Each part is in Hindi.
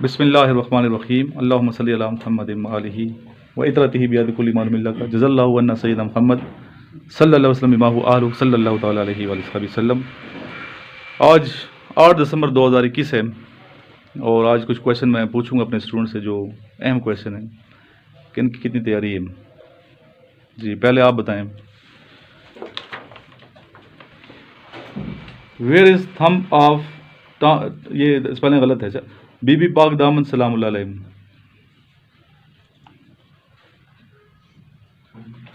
बिस्मिल्लाहिर्रहमानिर्रहीम अल्लाहुम्मा सल्लि अला मुहम्मदिन व आलिहि व इतरतिहि बियदि कुल्ली मान मिल्लका जज़ल्लाहु अन्ना सय्यदना मुहम्मद सल्लल्लाहु अलैहि वसल्लम बिमा हुवा आलहु सल्लल्लाहु तआला अलैहि वसल्लम। आज 8 दिसंबर 2021 है और आज कुछ क्वेश्चन मैं पूछूंगा अपने स्टूडेंट से जो अहम क्वेश्चन है कि इनकी कितनी तैयारी है। जी पहले आप बताएं, वेयर इज थंब ऑफ, ये स्पेलिंग गलत है, बीबी पाक दामन सलामुल्लाह अलैहि।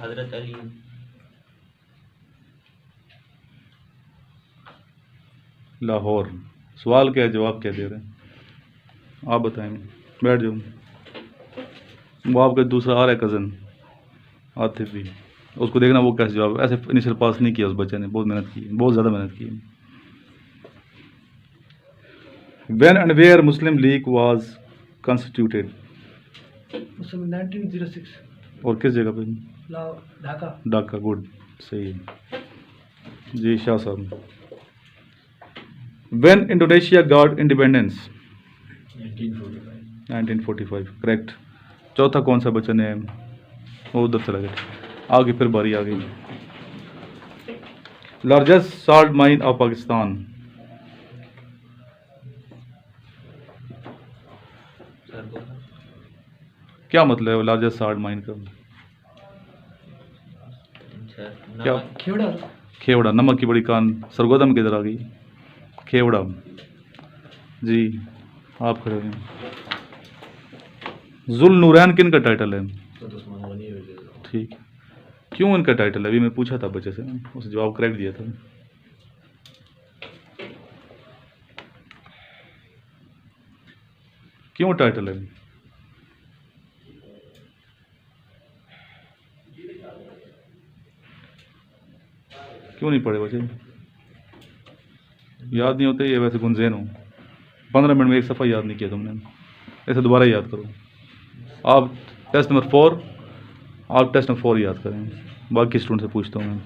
हजरत अली। लाहौर। सवाल क्या है, जवाब क्या दे रहे हैं आप बताएं। बैठ जाओ। वो आपका दूसरा आ रहा है कज़न आतिफ भी, उसको देखना वो कैसे जवाब, ऐसे इनिशियल पास नहीं किया उस बच्चे ने, बहुत मेहनत की, बहुत ज़्यादा मेहनत की। When and where Muslim League was constituted? 1906। और किस जगह पे? ढाका। ढाका, गुड, सही है जी। शाह साहब। When Indonesia got independence? 1945, correct. चौथा कौन सा बचन है? वो उधर चला गया, आगे फिर बारी आ गई। Largest salt mine of Pakistan? क्या मतलब है लार्जेस्ट साल्ट माइन का? क्या? खेवड़ा। खेवड़ा, नमक की बड़ी कान। सरगोदा में किधर आ गई? खेवड़ा जी। आप खड़े हैं। जुल नूरैन किन का टाइटल है? ठीक, क्यों इनका टाइटल है? अभी मैं पूछा था बच्चे से, उसे जवाब करेक्ट दिया था। क्यों टाइटल है? क्यों नहीं पढ़े बच्चे? याद नहीं होते ये? वैसे गुंजेन हो, 15 मिनट में एक सफ़ा याद नहीं किया तुमने, ऐसे दोबारा याद करो। आप टेस्ट नंबर 4, आप टेस्ट नंबर 4 याद करें। बाकी स्टूडेंट से पूछता हूँ मैं।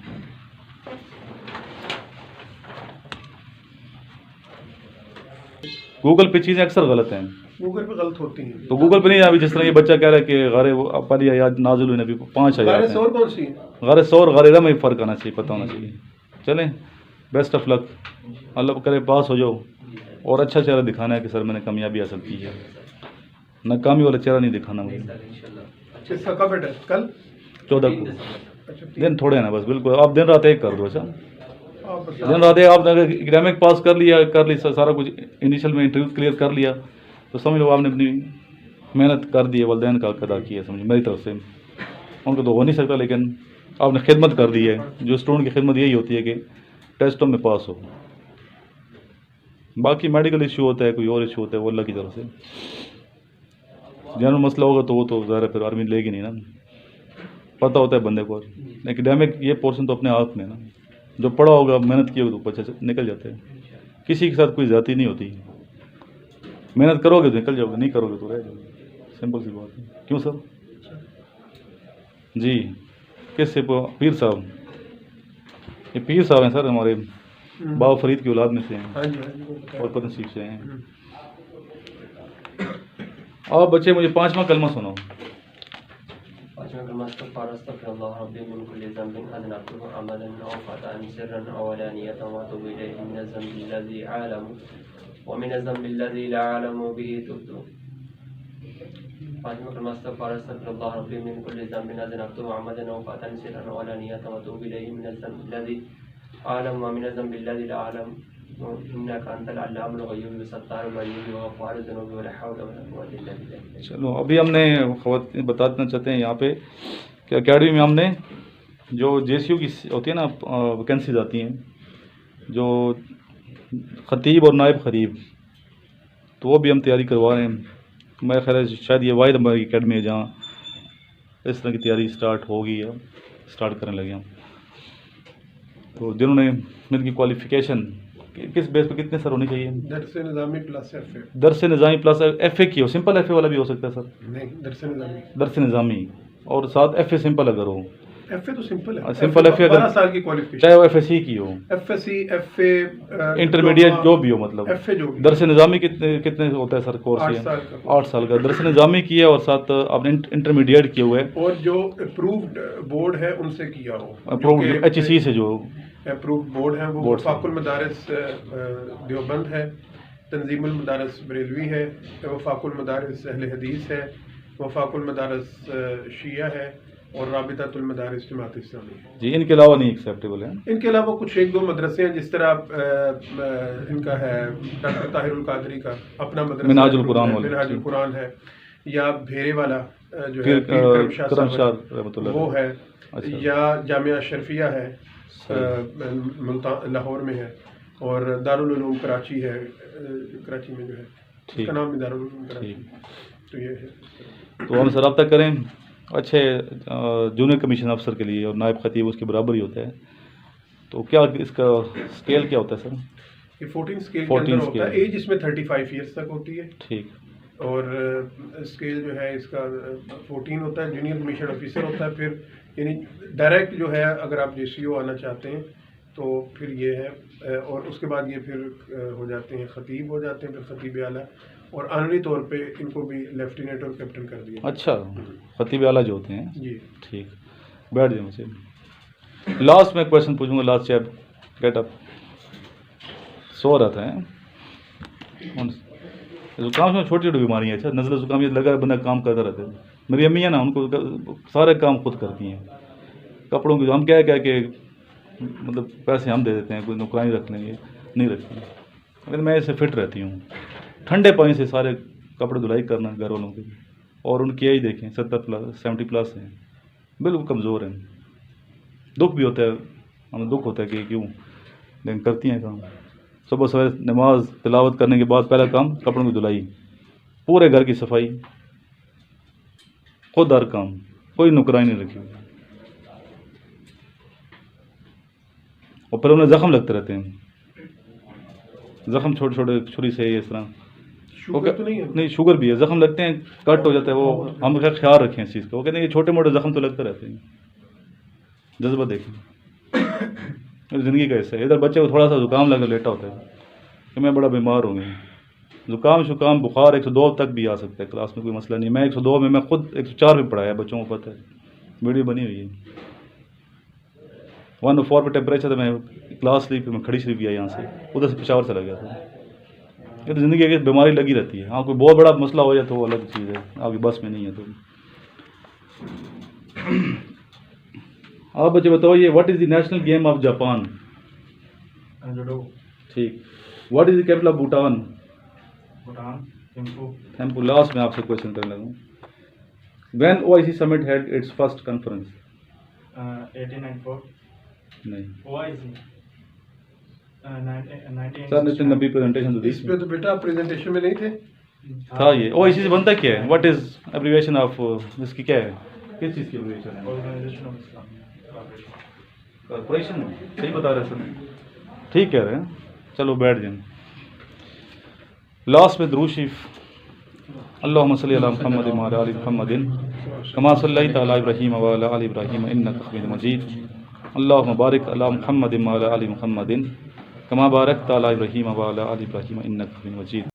गूगल पे चीज़ें अक्सर गलत हैं। गूगल पे गलत होती हैं तो गूगल पे नहीं, अभी जिस तरह ये बच्चा कह रहा है कि गारे पहली आयात नाज़िल हुई, अभी 5 आयात हैं। कौन सी? गारे सौर गारे में फ़र्क आना चाहिए, पता होना चाहिए। चलें, बेस्ट ऑफ लक, अल्लाह करे पास हो जाओ और अच्छा चेहरा दिखाना है कि सर मैंने कामयाबी हासिल की है। नाकामी वाला चेहरा नहीं दिखाना मुझे। किसका कब है टेस्ट? कल 14 को। दिन थोड़े हैं ना, बस बिल्कुल। आप दिन रात एक कर दो। अच्छा, दिन रात एक आपने अगर एग्जामिक पास कर ली सारा कुछ, इनिशियल में इंटरव्यू क्लियर कर लिया तो समझ लो आपने अपनी मेहनत कर दी है, वालिदैन का अदा किया, समझ मेरी तरफ से। उनको तो हो नहीं सकता, लेकिन आपने खिदमत कर दी है। जो स्टूडेंट की खिदमत यही होती है कि टेस्टों में पास हो। बाकी मेडिकल इशू होता है, कोई और इशू होता है, वो अल्लाह की तरफ से। जनरल मसला होगा तो वो तो ज़ाहिर है फिर आर्मी लेगी नहीं ना, पता होता है बंदे को। एकेडमिक ये पोर्शन तो अपने आप में ना, जो पढ़ा होगा, मेहनत की होगी तो बच्चे निकल जाते हैं। किसी के साथ कोई ज़्यादती नहीं होती। मेहनत करोगे तो निकल जाओगे, नहीं करोगे तो रह जाओगे, सिंपल सी बात है। क्यों सर? जी, किससे? पीर साहब। ये पीर साहब हैं सर, हमारे बाबा फरीद की औलाद में से हैं और पद्मश्री से हैं। आप बच्चे मुझे 5वां कलमा सुनाओ। 5वां कलमा अस्तगफिरुल्लाह रब्बी मिन कुल्ली ज़ंबिन अज़नबतुहु अमलन अव ख़ताअन सिर्रन अव अलानियतन व अतूबु इलैहि मिनज़ ज़ंबि अल्लज़ी अअलमु व मिनज़ ज़ंबि अल्लज़ी ला अअलमु बिही तुब्तु। 5वां कलमा अस्तगफिरुल्लाह रब्बी मिन कुल्ली ज़ंबिन अज़नबतुहु अमलन अव ख़ताअन सिर्रन अव अलानियतन व अतूबु इलैहि मिनज़ ज़ंबि अल्लज़ी अअलमु व मिनज़ ज़ंबि अल्लज़ी ला अअलमु इन्नका अंतल अल्लामुल ग़ुयूब सत्तारुल ग़यूब व ग़फ़ारुज़ ज़ुनूब व ला हौला व ला क़ुव्वता इल्ला बिल्लाह। चलो, अभी हमने बताना चाहते हैं यहाँ पे कि अकेडमी में हमने जो JCU की होती है ना वैकेंसीज आती हैं, जो ख़तीब और नायब ख़तीब, तो वो भी हम तैयारी करवा रहे हैं। मेरा ख्याल है शायद ये वाहिद हमारी अकेडमी है जहाँ इस तरह की तैयारी स्टार्ट होगी या स्टार्ट करने लगे हम। तो जिन्होंने इनकी क्वालिफ़िकेशन किस बेस पे कितने सर होनी चाहिए? दरस निज़ामी प्लस FA। दरस निज़ामी प्लस FA की हो, सिंपल FA वाला भी हो सकता है सर? नहीं, दरस निज़ामी। दरस निज़ामी और साथ FA सिंपल अगर हो, FA तो सिंपल है, सिंपल FA 12 साल की क्वालिफिकेशन, चाहे वो FSC की हो, FSC FA इंटरमीडिएट जो भी हो, मतलब FA जो भी, दरस निज़ामी कितने कितने होता है सर कोर्स? 8 ये साल का। 8 साल का दरस निज़ामी किया और साथ आपने इंटरमीडिएट किए हुए, और जो अप्रूव्ड बोर्ड है उनसे किया हो, अप्रूव्ड HEC से जो अप्रूव्ड बोर्ड है वो बोर्ड से। वफाकुल मदारिस देवबंद है, तंजीमुल मदारिस बरेलवी है, वफाकुल मदारिस अहले हदीस है, वफाकुल मदारिस शिया है और राबितातुल मदारिस जमात इस्लामी है। जी, इनके अलावा नहीं एक्सेप्टेबल है। इनके अलावा कुछ एक दो मदरसे हैं, जिस तरह इनका है डॉक्टर ताहिरुल कादरी का अपना मदरसा मिनहाजुल कुरान वाला, मिनहाजुल कुरान है, या भेरे वाला जो है फिर पीर करम शाह करम साहब शाह रहमतुल्लाह वो है, अच्छा। या जामिया शरफिया है लाहौर में है, और दारुल उलूम कराची है, कराची में जो है ठीक। उसका नाम भी दारुल उलूम कराची। ठीक। तो ये है, तो हमसे रब्ता करें। अच्छे जूनियर कमीशन अफसर के लिए और नायब खतीब उसके बराबर ही होता है, तो क्या इसका स्केल क्या होता है सर? ये 14 स्केल के 14 अंदर होता है, स्केल। एज इसमें 35 ईयर्स तक होती है, ठीक। और स्केल जो है इसका 14 होता है, जूनियर कमीशन ऑफिसर होता है, फिर यानी डायरेक्ट जो है अगर आप JCO आना चाहते हैं तो फिर ये है, और उसके बाद ये फिर हो जाते हैं खतीब, हो जाते हैं फिर खतीब आला, और ऑनरी तौर पे इनको भी लेफ्टिनेंट और कैप्टन कर दिया। अच्छा, खतीब आला जो होते हैं। जी ठीक, बैठ जाए मुझे। लास्ट में क्वेश्चन पूछूंगा, लास्ट चैप गेट अप। सो रहा था जुकाम में छोटी छोटी बीमारियाँ, अच्छा नज़ला जुकाम ये लगा बंदा काम करता रहता है। मेरी अम्मी है ना, उनको सारे काम खुद करती हैं, कपड़ों की हम क्या के मतलब पैसे हम दे देते हैं, कोई नौकरानी रख लेंगे, नहीं रखती, लेकिन मैं इससे फिट रहती हूँ। ठंडे पानी से सारे कपड़े धुलाई करना घर वालों के, और उनकी एज देखें 70+ हैं, बिल्कुल कमज़ोर हैं। दुख भी होता है, हमें दुख होता है कि क्यों, लेकिन करती हैं काम। सुबह सवेरे नमाज तिलावत करने के बाद पहला काम कपड़ों की धुलाई, पूरे घर की सफाई, खुद हर काम, कोई नुकरानी नहीं रखी हुई। और फिर उन्हें ज़ख्म लगते रहते हैं, ज़ख्म छोटे छोटे छुरी से इस तरह। शुगर तो नहीं है? नहीं, शुगर भी है, ज़ख्म लगते हैं, कट हो जाता है वो। हम क्या ख्याल रखें इस चीज़ का, वो कहते हैं कि छोटे मोटे ज़ख्म तो लगते रहते हैं। जज्बा देखें, ज़िंदगी का हिस्सा है। इधर बच्चे को थोड़ा सा जुकाम लगा लेटा होता है कि मैं बड़ा बीमार हो गया, जुकाम शुकाम बुखार 102 तक भी आ सकता है, क्लास में कोई मसला नहीं। मैं 102 में, मैं खुद 104 भी पढ़ाया, बच्चों को पता है, वीडियो बनी हुई है। 104 पे टेम्परेचर था, मैं क्लास ली, फिर मैं खड़ी शरीफ गया यहाँ से, उधर से पेशावर चला गया था। ये तो ज़िंदगी की बीमारी लगी रहती है। हाँ, कोई बहुत बड़ा मसला हो जाए तो वो अलग चीज़ है, आपकी बस में नहीं है। तो आप बच्चे बताओ, ये what is the national game of Japan? ठीक। What is the capital of Bhutan? Bhutan, Thimphu. Thimphu. Last में आपसे क्वेश्चन करने लगा, when OIC summit had its first conference? 1894। नहीं OIC 19 सर, नितिन नबी प्रेजेंटेशन तो इस पे तो बेटा प्रेजेंटेशन में नहीं थे। था। ये OIC से बनता क्या है? व्हाट इज एब्रीविएशन ऑफ इसकी, क्या है, किस चीज़ की एब्रीविएशन है? Organisation of Islamic corporation. सही बता रहे सर, ठीक कह रहे हैं। चलो बैठ जाए। लास्ट में दुरूद शरीफ, अल्लाहुम्मा सल्ली अला मुहम्मद व अला आलि मुहम्मदिन कमा सल्लैता अला इब्राहीम व अला आलि इब्राहीम इन्नका हमीदुम मजीद। अल्लाहुम्मा बारिक अला मुहम्मद व अला आलि मुहम्मदिन कमा बारकता अला इब्राहीम व अला आलि इब्राहीम इन्नका हमीदुम मजीद।